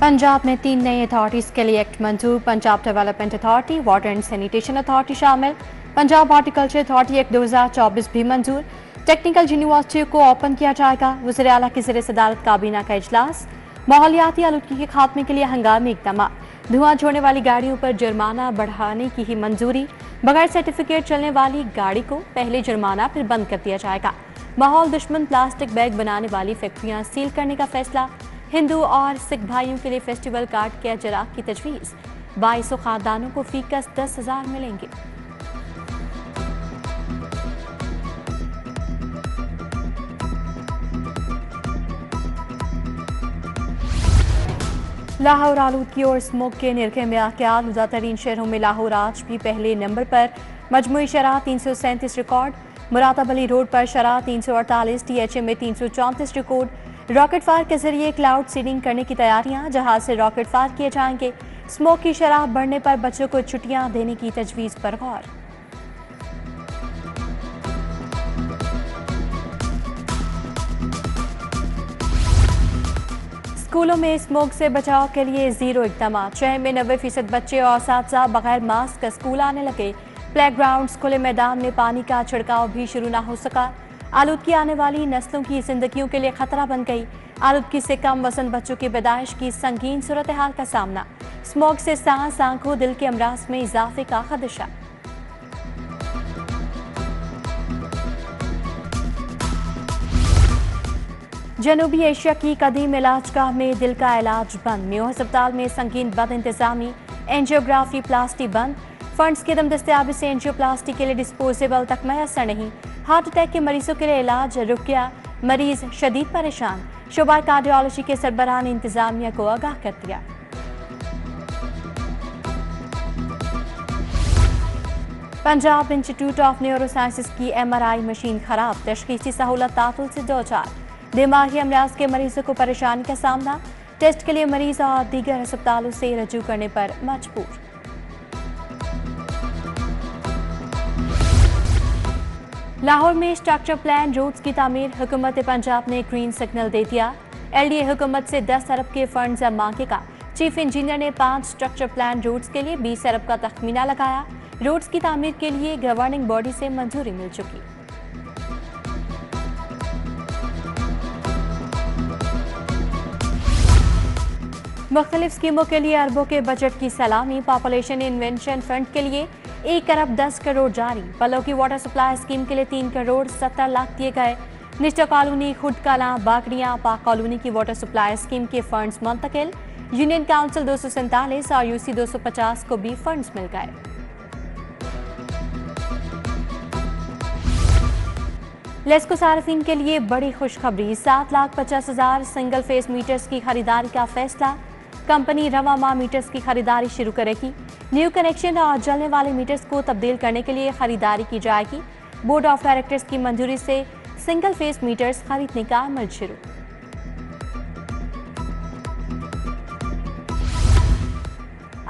पंजाब में 3 नई अथॉरिटीज़ के लिए एक्ट मंजूर। Punjab development authority, water and sanitation authority शामिल। पंजाब हॉर्टिकल्चर अथॉरिटी एक्ट 2024 भी मंजूर। टेक्निकल यूनिवर्सिटी को ओपन किया जाएगा। वज़ीर आला की ज़ेर सदारत काबीना का इजलास। माहौलियाती आलूदगी के खात्मे के लिए हंगामी इक़दाम। धुआं छोड़ने वाली गाड़ियों पर जुर्माना बढ़ाने की ही मंजूरी। बगैर सर्टिफिकेट चलने वाली गाड़ी को पहले जुर्माना फिर बंद कर दिया जाएगा। माहौल दुश्मन प्लास्टिक बैग बनाने वाली फैक्ट्रियां सील करने का फैसला। हिंदू और सिख भाइयों के लिए फेस्टिवल कार्ड के अजरा की तजवीज़। 2200 खानदानों को फीकस 10,000 मिलेंगे। लाहौर आलूदगी और स्मोक के निरखे में आलूदा तरीन शहरों में लाहौर आज भी पहले नंबर पर। मजमूई शरह 337 रिकॉर्ड। मुराताब अली रोड पर शरह 348, THA में 334 रिकॉर्ड। रॉकेट फायर के जरिए क्लाउड सीडिंग करने की तैयारियां, जहाज से रॉकेट फायर किए जाएंगे। स्मोक की शरह बढ़ने पर बच्चों को छुट्टियां देने की तजवीज़ पर गौर। स्कूलों में स्मोक से बचाव के लिए जीरो इक़दाम। शहर में 90% बच्चे और साथ बगैर मास्क का स्कूल आने लगे। प्ले ग्राउंड, खुले मैदान में पानी का छिड़काव भी शुरू ना हो सका। आलूदगी आने वाली नस्लों की जिंदगियों के लिए खतरा बन गई। आलूदगी से कम वजन बच्चों की पैदाइश की संगीन सूरत हाल का सामना। स्मोक से सांस, आंखों, दिल के अमराज में इजाफे का खदशा। जनूबी एशिया की कदीम इलाजगाह में दिल का इलाज बंद। मेयो अस्पताल में संगीन बद इंतजामी। एंजियोग्राफी प्लास्टी बंद। फंड्स की दम दस्तियाबी से एंजियोप्लास्टी के लिए डिस्पोजेबल तक मैसर नहीं। हार्ट अटैक के मरीजों के लिए इलाज रुक गया। मरीज शदीद परेशान। शोबा कार्डियोलॉजी के सरबराह ने इंतजामिया को आगाह कर दिया। Punjab institute of neuro sciences की MRI मशीन खराब। तशखीसी सहूलत तातुल से दो चार। दिमागी अमराज के मरीजों को परेशानी का सामना। टेस्ट के लिए मरीज और दीगर अस्पतालों से रजू करने पर मजबूर। लाहौर में स्ट्रक्चर प्लान रोड्स की तामीर। हुकूमत पंजाब ने ग्रीन सिग्नल दे दिया। LDA हुकूमत से 10 अरब के फंड्स मांगेगा। चीफ इंजीनियर ने 5 स्ट्रक्चर प्लान रोड्स के लिए 20 अरब का तखमीना लगाया। रोड्स की तामीर के लिए गवर्निंग बॉडी से मंजूरी मिल चुकी। मुख्तलिफ स्कीमों के लिए अरबों के बजट की सलामी। पॉपुलेशन इन्वेंशन फंड के लिए 1 अरब 10 करोड़ जारी। पलों की वाटर सप्लाई स्कीम के लिए 3 करोड़ 70 लाख दिए गए। निश्ता कॉलोनी, खुद कलां, बागड़ियां, पाक कॉलोनी की वाटर सप्लाई स्कीम के फंड्स मुंतकिल। यूनियन काउंसिल 247 और UC 250 को भी फंड्स मिल गए। लेस्को सार्फिन के लिए बड़ी खुशखबरी। 7,50,000 सिंगल फेस मीटर्स की खरीदारी का फैसला। कंपनी रवा माह मीटर्स की खरीदारी शुरू करेगी। न्यू कनेक्शन और जलने वाले मीटर्स को तब्दील करने के लिए खरीदारी की जाएगी। बोर्ड ऑफ डायरेक्टर्स की मंजूरी से सिंगल फेस मीटर्स खरीदने का अमल शुरू।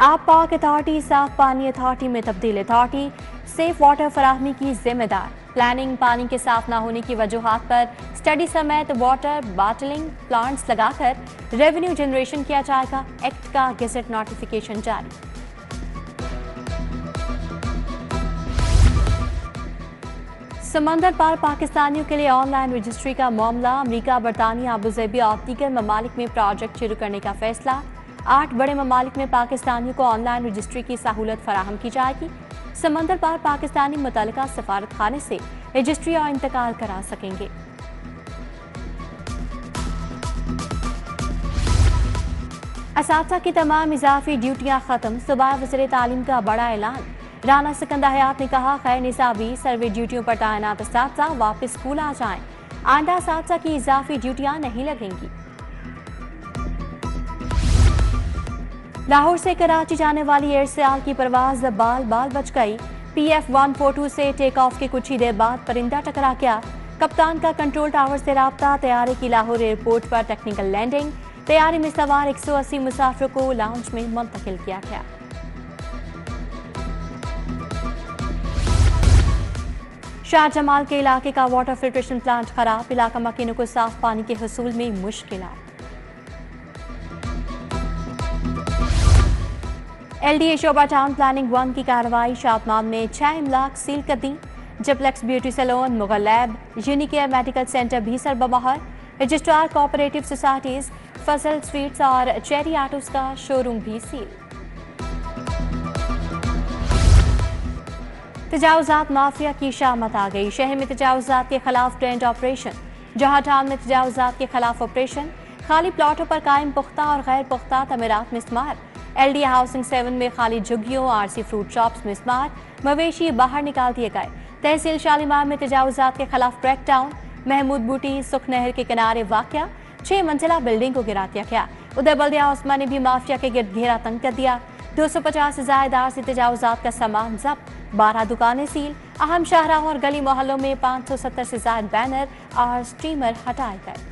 आप पाक अथॉरिटी साफ पानी अथॉरिटी में तब्दील। अथॉरिटी सेफ वाटर फराहमी की जिम्मेदार। प्लानिंग, पानी के साफ न होने की वजूहात पर स्टडी समेत वाटर बॉटलिंग प्लांट्स लगाकर रेवेन्यू जनरेशन किया जाएगा। एक्ट का गेजेट नोटिफिकेशन जारी। समंदर पार पाकिस्तानियों के लिए ऑनलाइन रजिस्ट्री का मामला। अमरीका, बरतानिया, अबूधाबी और दीगर ममालिक में प्रोजेक्ट शुरू करने का फैसला। 8 बड़े ममालिक में पाकिस्तानियों को ऑनलाइन रजिस्ट्री की सहूलत फराहम की जाएगी। समंदर पार पाकिस्तानी मुतल्लिका सफारत खाने से रजिस्ट्री और इंतकाल करा सकेंगे। असातिज़ा की तमाम इजाफी ड्यूटियां खत्म। सूबा वज़ीर तालीम का बड़ा ऐलान। राना सिकंदर हयात ने कहा, खैर निसाबी सर्वे ड्यूटियों पर तैनात असातिज़ा वापस स्कूल आ जाएं। आइंदा असातिज़ा की इजाफी ड्यूटियां नहीं लगेंगी। लाहौर से कराची जाने वाली एयरसेल की परवाज बाल बच गई। PF 142 से टेक ऑफ के कुछ ही देर बाद परिंदा टकरा गया। कप्तान का कंट्रोल टावर से राब्ता। तैयारे की लाहौर एयरपोर्ट पर टेक्निकल लैंडिंग। तैयारी में सवार 180 मुसाफिरों को लाउंज में मुंतकिल किया गया। शाह जमाल के इलाके का वाटर फिल्ट्रेशन प्लांट खराब। इलाका मकीनों को साफ पानी के हसूल में मुश्किलात। LDA शोभा टाउन प्लानिंग 1 की कार्रवाई शादमान में 6 इमलाक सील कर दी। Ziplex beauty salon, Mughal lab, Unicare medical centre भी सरबबहार। Registrar cooperative societies, Fazal sweets और चेरी ऑटोज का शोरूम भी सील। तजावुजात माफिया की शामत आ गई। शहर में तजावुजात के खिलाफ ट्रेंड ऑपरेशन। जहां टाउन में तजावुजात के खिलाफ ऑपरेशन। खाली प्लॉटों पर कायम पुख्ता और गैर पुख्ता तमीरात में इस्तेमाल। LDA हाउसिंग 7 में खाली झुग्गियों, RC फ्रूट शॉप्स में इस्तेमाल। मवेशी बाहर निकाल दिए गए। तहसील शालीमार में तजावुजात के खिलाफ क्रैकडाउन। महमूद बूटी सुख नहर के किनारे वाक़या 6 मंजिला बिल्डिंग को गिरा दिया गया। उधर बल्दिया उस्मा ने भी माफिया के गिर्द घेरा तंग कर दिया। 250 से जायद RC तजावुजात का सामान जब्त। 12 दुकानें सील। अहम शाहराहों और गली मोहल्लों में 570 से जायद बैनर और स्ट्रीमर हटाए गए।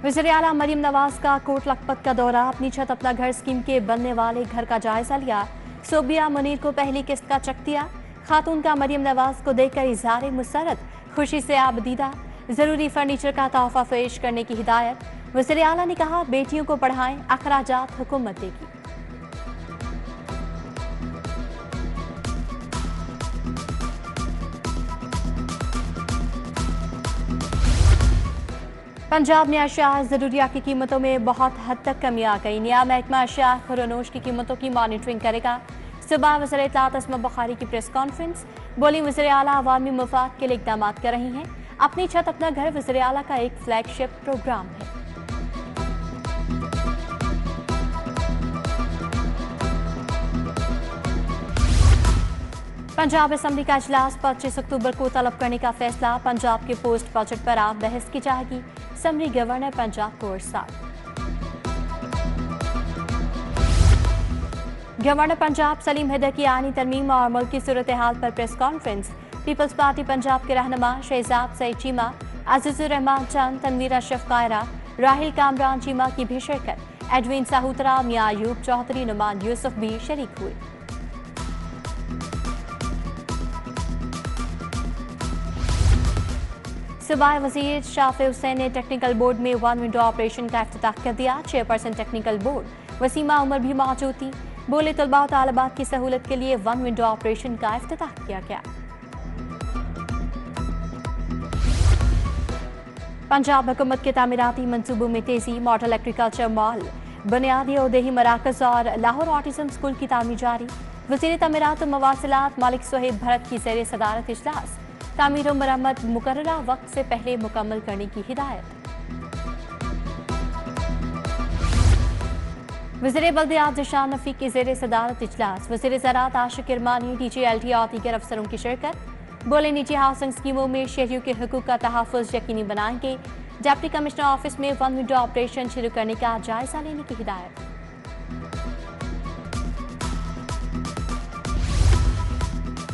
वज़ीर आला मरियम नवाज का कोट लखपत का दौरा। अपनी छत अपना घर स्कीम के बनने वाले घर का जायजा लिया। सोबिया मुनीर को पहली किस्त का चेक दिया। खातून का मरियम नवाज को देखकर इज़हार मुसरत, खुशी से आबदीदा। जरूरी फर्नीचर का तोहफा पेश करने की हिदायत। वज़ीर आला ने कहा, बेटियों को पढ़ाएं, अखराजात हुकूमत देगी। पंजाब में अशिया ज़रूरिया की कीमतों में बहुत हद तक कमी आ गई। नया महकमा अशिया खुरोनोश की कीमतों की मॉनिटरिंग करेगा। सुबह वज़ीर इत्तलात अस्मा बुखारी की प्रेस कॉन्फ्रेंस। बोली, वज़ीर आला अवामी मफाद के लिए इक़दाम कर रही हैं। अपनी छत अपना घर वज़ीर आला का एक फ्लैगशिप प्रोग्राम है। पंजाब असम्बली का इजलास 25 अक्टूबर को तलब करने का फैसला। पंजाब के पोस्ट बजट पर आप बहस की जाएगी। समरी गवर्नर पंजाब को इरसाल। गवर्नर पंजाब सलीम हैदर की आनी तरमीम और मुल्क की सूरत हाल पर प्रेस कॉन्फ्रेंस। पीपल्स पार्टी पंजाब के रहनुमा शहजाद सईद चीमा, अजीजुर रहमान चंद, तनवीर अशरफ कायरा, राहिल कामरान चीमा की भी शिरकत। एडविन साहूतरा, मियां अयूब चौधरी, नुमान यूसुफ भी शरीक हुए। सूबाई वजीर शाफे हुसैन ने टेक्निकल बोर्ड में 1 विंडो ऑपरेशन का इफ्तिताह कर दिया। चेयरपर्सन टेक्निकल बोर्ड वसीमा उमर भी मौजूद थी। बोले, तलबा और तालिबात की सहूलत के लिए 1 विंडो ऑपरेशन का इफ्तिताह किया गया। पंजाब हुकूमत के तामीराती मंसूबों में तेजी। मॉडल एग्रीकल्चर मॉल, बुनियादी और देही मराकज और लाहौर ऑटिज्म स्कूल की तामीर जारी। वज़ीर तामीरात और मवासिलात मालिक सुहेब भरत की ज़ेर सदारत इजलास। तामीर और मरम्मत मुकर्ररा वक्त से पहले मुकम्मल करने की हिदायत। वज़ीर बल्दियात ज़िशान नफ़ी की ज़ेर सदारत इजलास। वज़ीर ज़राअत आशिक इरमानी, DG LT और दीगर अफसरों की शिरकत। बोले, निजी हाउसिंग स्कीमों में शहरियों के हुकूक का तहफ़्फ़ुज़ यकीनी बनाएंगे। डिप्टी कमिश्नर ऑफिस में 1 विंडो ऑपरेशन शुरू करने का जायजा लेने की हिदायत।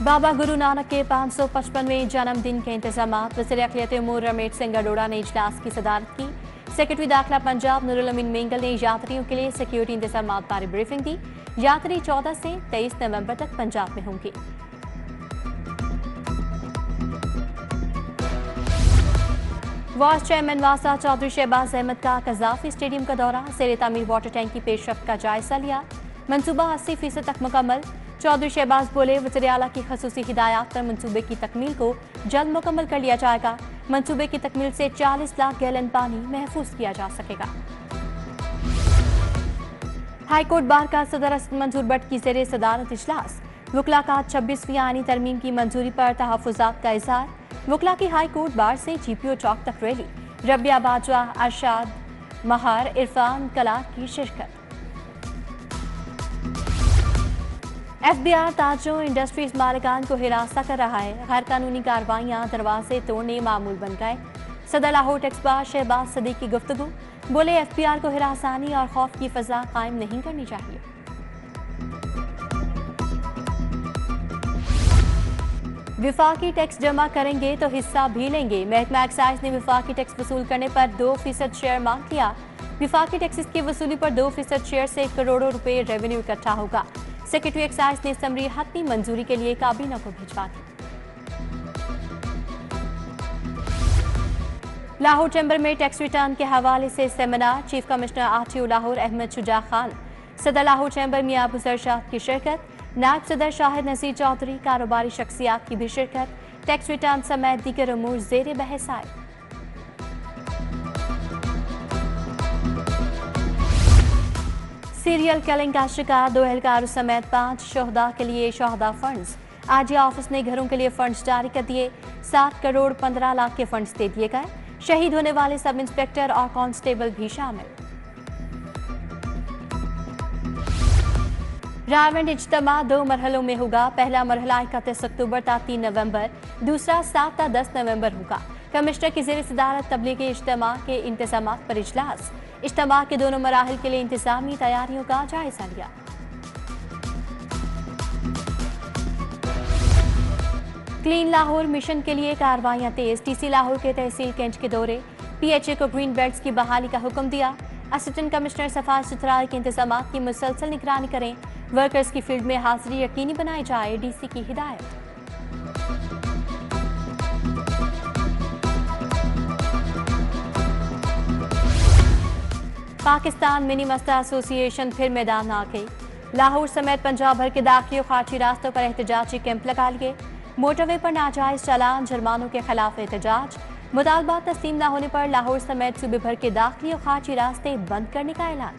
बाबा गुरु नानक के 555वें जन्मदिन के इंतजाम। वज़ीर अक़लियत उमूर रमेश सिंह अरोड़ा ने इजलास की सदारत की। सेक्रेटरी दाखिला पंजाब नूरुल अमीन मेंगल ने यात्रियों के लिए सिक्योरिटी इंतजाम बारे ब्रीफिंग दी। यात्री 14 से 23 नवंबर तक पंजाब में होंगे। वाइस चेयरमैन वासा चौधरी शहबाज अहमद का कज़ाफ़ी स्टेडियम का दौरा। ज़ेर तामीर वाटर टैंक की पेशरफ्त का जायजा लिया। मनसूबा 80% तक मुकम्मल। चौधरी शहबाज बोले, वज़ीर आला की खसूसी हिदायत पर मनसूबे की तकमील को जल्द मुकम्मल कर लिया जाएगा। मनसूबे की तकमील से 40 लाख गैलन पानी महफूज किया जा सकेगा। हाईकोर्ट बार का सदर असद मंजूर भट्ट की ज़ेर सदारत इजलास। वकला का 26वीं आईनी तरमीम की मंजूरी पर तहफ़्फ़ुज़ात का इज़हार। वकला की हाई कोर्ट बार से GPO चौक तक रैली। रबिया बाजवा, अरशाद महार, इरफान कला की शिरकत। FBI ताजों इंडस्ट्रीज मालिकान को हिरासत कर रहा है। गैर कानूनी कार्रवाइयाँ, दरवाजे तोड़ने मामूल बन गए। सदर लाहौर टैक्स बार शहबाज सदीक की गुफ्तगू। बोले, FBI को हिरासानी और खौफ की फजा कायम नहीं करनी चाहिए। विफाकी टैक्स जमा करेंगे तो हिस्सा भी लेंगे। महकमा एक्साइज ने विफाकी टैक्स वसूल करने पर 2% शेयर मांग लिया। विफाकी टैक्सेस की वसूली पर 2% शेयर से करोड़ों रुपए रेवेन्यू इकट्ठा होगा। सेक्रेटरी एक्साइज ने समरी हतमी मंजूरी के लिए काबीना को भिजवा दी। लाहौर चैम्बर में टैक्स रिटर्न के हवाले से seminar, chief commissioner RTO Lahore Ahmad Shuja Khan, सदर लाहौर चैम्बर मियां अबूजर शाह की शिरकत, नायब सदर शाहिद नसीर चौधरी, कारोबारी शख्सियात की भी शिरकत, टैक्स रिटर्न समेत दीगर उमूर ज़ेर बहस आए। सीरियल किलिंग का शिकार 2 एहलकारों समेत 5 शोहदा के लिए शोहदा फंड्स। आरजी ऑफिस ने घरों के लिए फंड्स जारी कर दिए। 7 करोड़ 15 लाख के फंड्स दे दिए गए। शहीद होने वाले सब इंस्पेक्टर और कांस्टेबल भी शामिल। रावण इज्तिमा 2 मरहलों में होगा। पहला मरहला 31 अक्टूबर ta 3 नवंबर, दूसरा 7 ta 10 नवंबर होगा। कमिश्नर की ज़ेर सदारत तबलीगी इज्तिमा के इंतजामात पर इजलास। इज्तिमा के दोनों मराहिल के लिए इंतजामी तैयारियों का जायजा लिया। क्लीन लाहौर मिशन के लिए कार्रवाइयां तेज। टीसी लाहौर के तहसील कैंट के दौरे, पीएचए को ग्रीन बेल्ट्स की बहाली का हुक्म दिया। असिस्टेंट कमिश्नर सफाई सुथराई के इंतजाम की मुसलसल निगरानी करें। वर्कर्स की फील्ड में हाजिरी यकीनी बनाई जाए, डीसी की हिदायत। पाकिस्तान मिनी मस्ता एसोसिएशन फिर मैदान आ गई। लाहौर समेत पंजाब भर के दाखिली और खारजी रास्तों पर एहतजाजी कैंप लगा लिए। मोटरवे पर नाजायज चालान, जुर्मानों के खिलाफ एहतजाज। मुतालबा तस्लीम न होने पर लाहौर समेत सूबे भर के दाखिली और खारजी रास्ते बंद करने का ऐलान।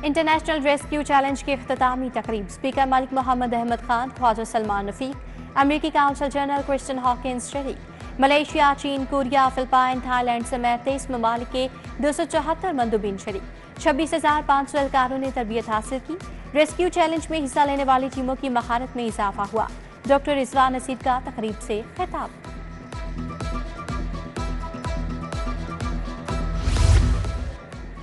इंटरनेशनल रेस्क्यू चैलेंज की इख्तितामी तकरीब। स्पीकर मलिक मोहम्मद अहमद खान, ख्वाजा सलमान रफीक, अमरीकी काउंसिल जनरल क्रिस्टियन हॉकिंस शरीक। मलेशिया, चीन, कोरिया, फिलिपाइन, थाईलैंड समेत 23 ममालिक के 274 मंदूबीन शरीक। 26,500 एहलकारों ने तरबियत हासिल की। रेस्क्यू चैलेंज में हिस्सा लेने वाली टीमों की महारत में इजाफा हुआ। डॉक्टर रिजवान नसीर का तकरीब से खिताब।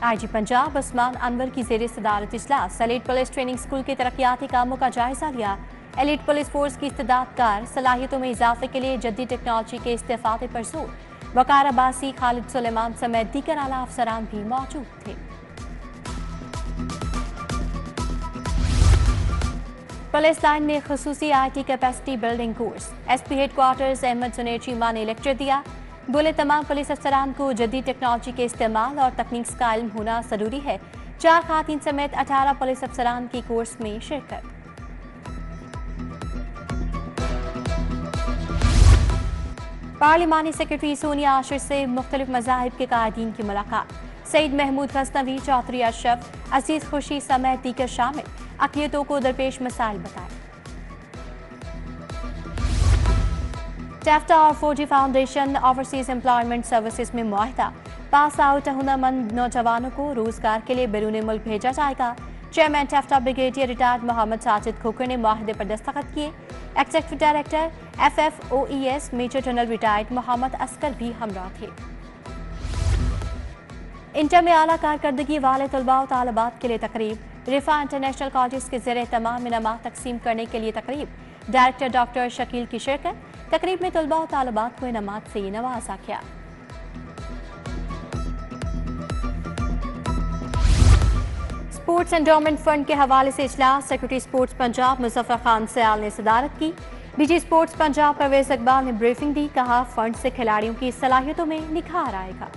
आईजी पंजाब उस्मान अनवर की ज़ेर सदारत इजलास। एलीट पुलिस ट्रेनिंग स्कूल के तरक्याती कामों का जायजा लिया। एलीट पुलिस फोर्स की इस्तेदादकार सलाहियतों में इजाफे के लिए जदीद टेक्नोलॉजी के इस्तेफादे पर जोर। वकार अब्बासी, खालिद सुलेमान समेत दीगर आला अफसरान भी मौजूद थे। पुलिस लाइन में खसूसी IT capacity building course. SP headquarters Ahmad Junair Cheema ने लेक्चर दिया। बोले तमाम पुलिस अफसरान को जदीद टेक्नोलॉजी के इस्तेमाल और तकनीक का इल्म होना जरूरी है। 4 खातीन समेत 18 पुलिस अफसरान की कोर्स में शिरकत। पार्लिमानी सेक्रेटरी सोनिया आशिर से मुख्तलिफ मज़ाहिब के कायदीन की मुलाकात। सईद महमूद गज़नवी, चौधरी अशरफ, अजीज खुशी समेत दीगर शामिल। अक़लियतों को दरपेश मसाइल बताए। टैफ्टा और फौजी फाउंडेशन ओवरसीज एम्प्लॉयमेंट सर्विसेज में मुआहिदा। पास आउट हुनरमंद नौजवानों को रोजगार के लिए बैरून मुल्क भेजा जाएगा। Chairman TAFTA brigadier retired Mohammad Sajid Khokhar ने मुआहिदे पर दस्तखत किए। Executive director FFOES major general retired Mohammad Askar भी हमरा थे। इंटर में आला कारकर्दगी वाले तलबा और तालिबात के लिए तकरीब। रिफा इंटरनेशनल कॉलेज के ज़रिए तमाम इनामात तकसीम करने के लिए तकरीब। डायरेक्टर डॉक्टर शकील की शिरकत। तकरीब में तलबा और तालिबात को इनामात से नवाजा गया। स्पोर्ट्स एंडोमेंट फंड के हवाले से इजलास। सेक्रेटरी स्पोर्ट्स पंजाब मुजफ्फर खान सयाल ने सदारत की। DG स्पोर्ट्स पंजाब परवेज इकबाल ने ब्रीफिंग दी। कहा, फंड से खिलाड़ियों की सलाहियतों में निखार आएगा।